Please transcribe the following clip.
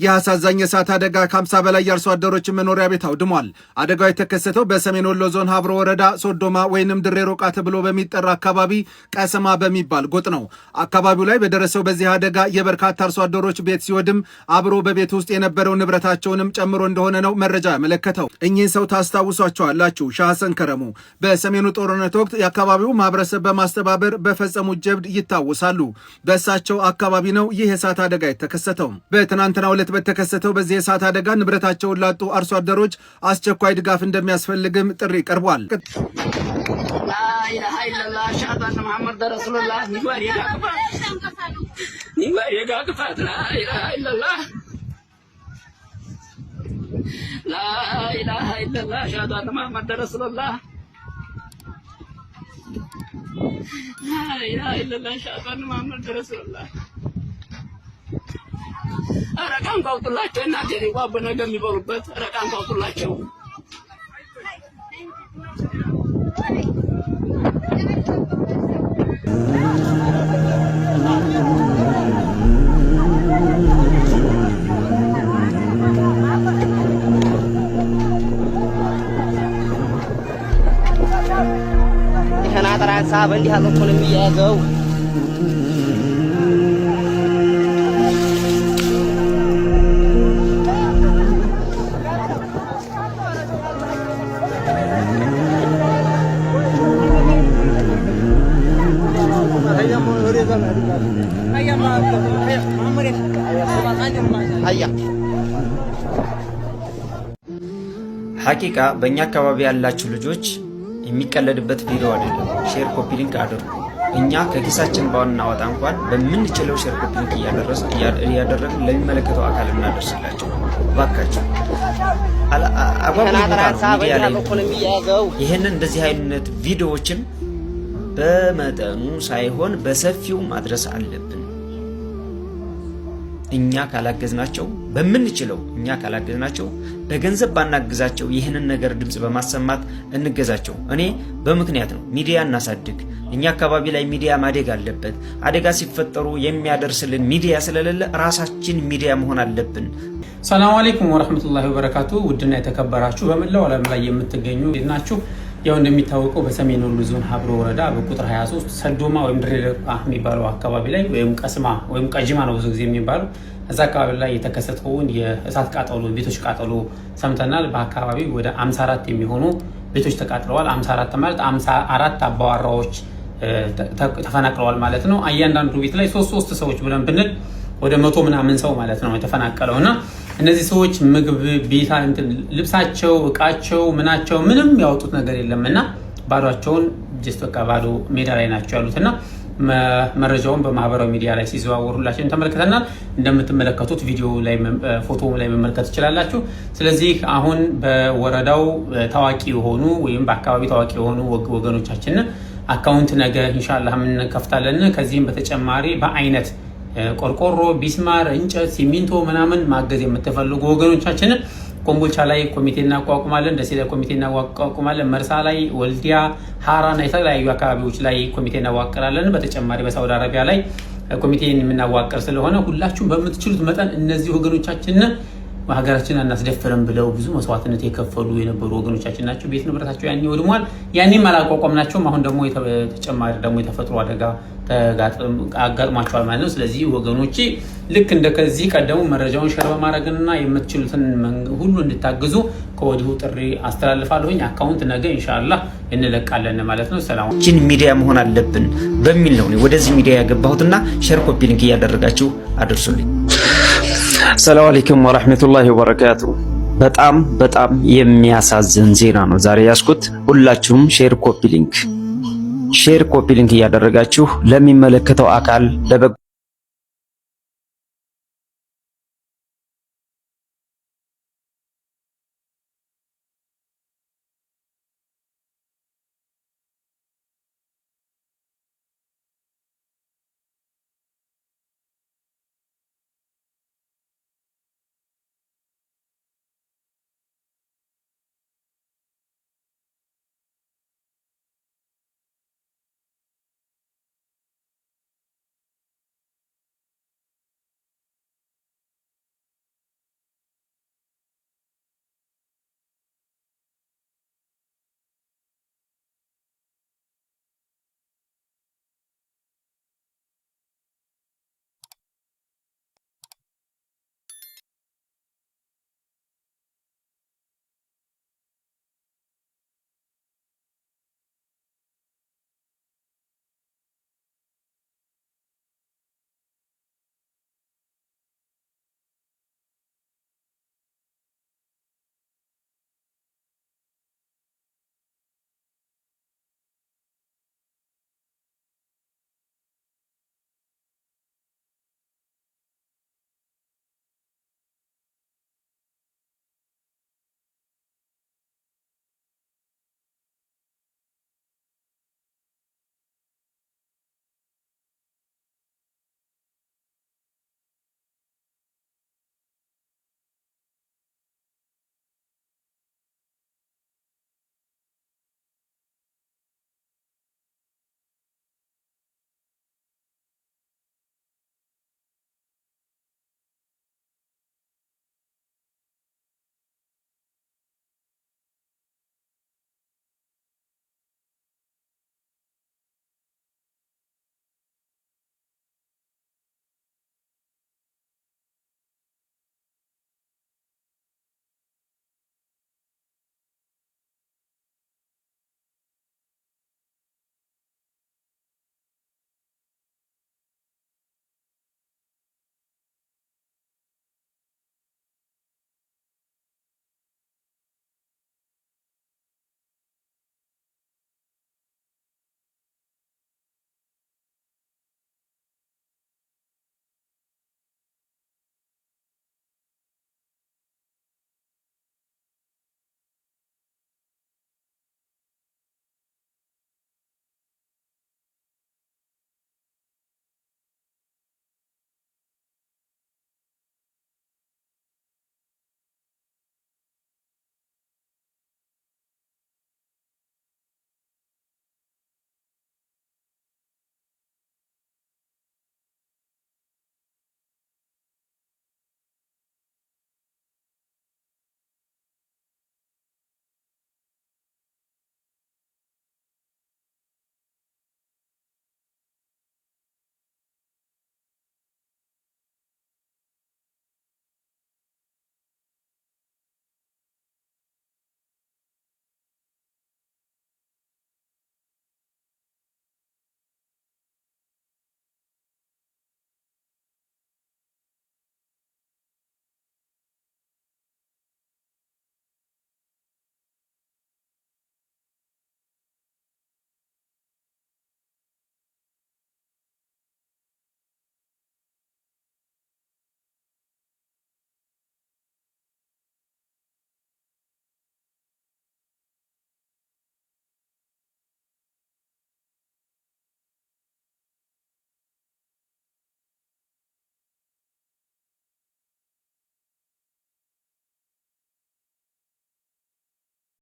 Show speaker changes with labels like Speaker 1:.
Speaker 1: የአሳዛኝ የእሳት አደጋ ከ50 በላይ የአርሶ አደሮች መኖሪያ ቤት አውድሟል። አደጋው የተከሰተው በሰሜን ወሎ ዞን ሀብሮ ወረዳ ሶዶማ ወይንም ድሬ ሮቃ ተብሎ በሚጠራ አካባቢ ቀሰማ በሚባል ጎጥ ነው። አካባቢው ላይ በደረሰው በዚህ አደጋ የበርካታ አርሶ አደሮች ቤት ሲወድም አብሮ በቤት ውስጥ የነበረው ንብረታቸውንም ጨምሮ እንደሆነ ነው መረጃ ያመለከተው። እኚህን ሰው ታስታውሷቸዋላችሁ። ሻህ ሐሰን ከረሙ በሰሜኑ ጦርነት ወቅት የአካባቢው ማህበረሰብ በማስተባበር በፈጸሙት ጀብድ ይታወሳሉ። በእሳቸው አካባቢ ነው ይህ የእሳት አደጋ የተከሰተው። በትናንትናው በተከሰተው በዚህ የእሳት አደጋ ንብረታቸውን ላጡ አርሶ አደሮች አስቸኳይ ድጋፍ እንደሚያስፈልግም ጥሪ ቀርቧል።
Speaker 2: ረቃን ካውጡላቸው እናቴ ሊዋብ ነገር የሚበሉበት ረቃን ካውጡላቸው። ይሄን አጥራን ሳብ እንዲህ አልኩን የሚያዘው
Speaker 3: ሐቂቃ በእኛ አካባቢ ያላችሁ ልጆች የሚቀለድበት ቪዲዮ አይደለም። ሼር ኮፒ ሊንክ አድርጉ። እኛ ከኪሳችን ባናወጣ እንኳን በምንችለው ሼር ኮፒ ሊንክ እያደረግን ለሚመለከተው አካል እናደርስላቸው ባካችሁ። ይህንን እንደዚህ አይነት ቪዲዮዎችን በመጠኑ ሳይሆን በሰፊው ማድረስ አለብን። እኛ ካላገዝናቸው በምንችለው እኛ ካላገዝናቸው በገንዘብ ባናግዛቸው ይህንን ነገር ድምጽ በማሰማት እንገዛቸው። እኔ በምክንያት ነው። ሚዲያ እናሳድግ። እኛ አካባቢ ላይ ሚዲያ ማደግ አለበት። አደጋ ሲፈጠሩ የሚያደርስልን ሚዲያ ስለሌለ ራሳችን ሚዲያ መሆን አለብን።
Speaker 4: ሰላም አለይኩም ወራህመቱላሂ ወበረካቱ። ውድና የተከበራችሁ በመላው ዓለም ላይ የምትገኙ ናችሁ። ያው እንደሚታወቀው በሰሜን ወሎ ዞን ሀብሮ ወረዳ በቁጥር 23 ሰዶማ ወይም ድሬ ሮቃ የሚባለው አካባቢ ላይ ወይም ቀስማ ወይም ቀጂማ ነው ብዙ ጊዜ የሚባለው እዛ አካባቢ ላይ የተከሰተውን የእሳት ቃጠሎ ቤቶች ቃጠሎ ሰምተናል። በአካባቢው ወደ 54 የሚሆኑ ቤቶች ተቃጥለዋል። 54 ማለት 54 አባዋራዎች ተፈናቅለዋል ማለት ነው። እያንዳንዱ ቤት ላይ ሶስት ሰዎች ብለን ብንል ወደ 100 ምናምን ሰው ማለት ነው የተፈናቀለውና እነዚህ ሰዎች ምግብ ቤታ ልብሳቸው እቃቸው ምናቸው ምንም ያወጡት ነገር የለምና ባዶቸውን ጀስት በቃ ባዶ ሜዳ ላይ ናቸው ያሉትና መረጃውን በማህበራዊ ሚዲያ ላይ ሲዘዋወሩላችሁ ተመልክተናል። እንደምትመለከቱት ቪዲዮ ላይ ፎቶ ላይ መመልከት ትችላላችሁ። ስለዚህ አሁን በወረዳው ታዋቂ የሆኑ ወይም በአካባቢ ታዋቂ የሆኑ ወገኖቻችን አካውንት ነገ ኢንሻአላህ ምን ከፍታለን። ከዚህም በተጨማሪ በአይነት ቆርቆሮ፣ ቢስማር፣ እንጨት፣ ሲሚንቶ ምናምን ማገዝ የምትፈልጉ ወገኖቻችን ኮምቦልቻ ላይ ኮሚቴ እናቋቁማለን። ደሴ ላይ ኮሚቴ እናቋቁማለን። መርሳ ላይ፣ ወልዲያ፣ ሐራና የተለያዩ አካባቢዎች ላይ ኮሚቴ እናዋቅራለን። በተጨማሪ በሳውዲ አረቢያ ላይ ኮሚቴን የምናዋቅር ስለሆነ ሁላችሁም በምትችሉት መጠን እነዚህ ወገኖቻችን ሀገራችን አናስደፍረን ብለው ብዙ መስዋዕትነት የከፈሉ የነበሩ ወገኖቻችን ናቸው። ቤት ንብረታቸው ያኔ ወድሟል። ያኔም አላቋቋምናቸውም። አሁን ደግሞ ተጨማሪ ደግሞ የተፈጥሮ አደጋ አጋጥሟቸዋል ማለት ነው። ስለዚህ ወገኖቼ ልክ እንደከዚህ ቀደሙ መረጃውን ሸር በማድረግና የምትችሉትን ሁሉ እንድታግዙ ከወዲሁ ጥሪ አስተላልፋለሁኝ። አካውንት ነገ ኢንሻአላህ እንለቃለን ማለት ነው። ሰላም
Speaker 3: ጂን ሚዲያ መሆን አለብን በሚል ነው ወደዚህ ሚዲያ ያገባሁትና ሼር ኮፒ ሊንክ እያደረጋችሁ አድርሱልኝ። ሰላም አለይኩም ወራህመቱላሂ ወበረካቱ። በጣም የሚያሳዝን ዜና ነው ዛሬ ያስኩት። ሁላችሁም ሼር ኮፒ ሊንክ እያደረጋችሁ ለሚመለከተው አካል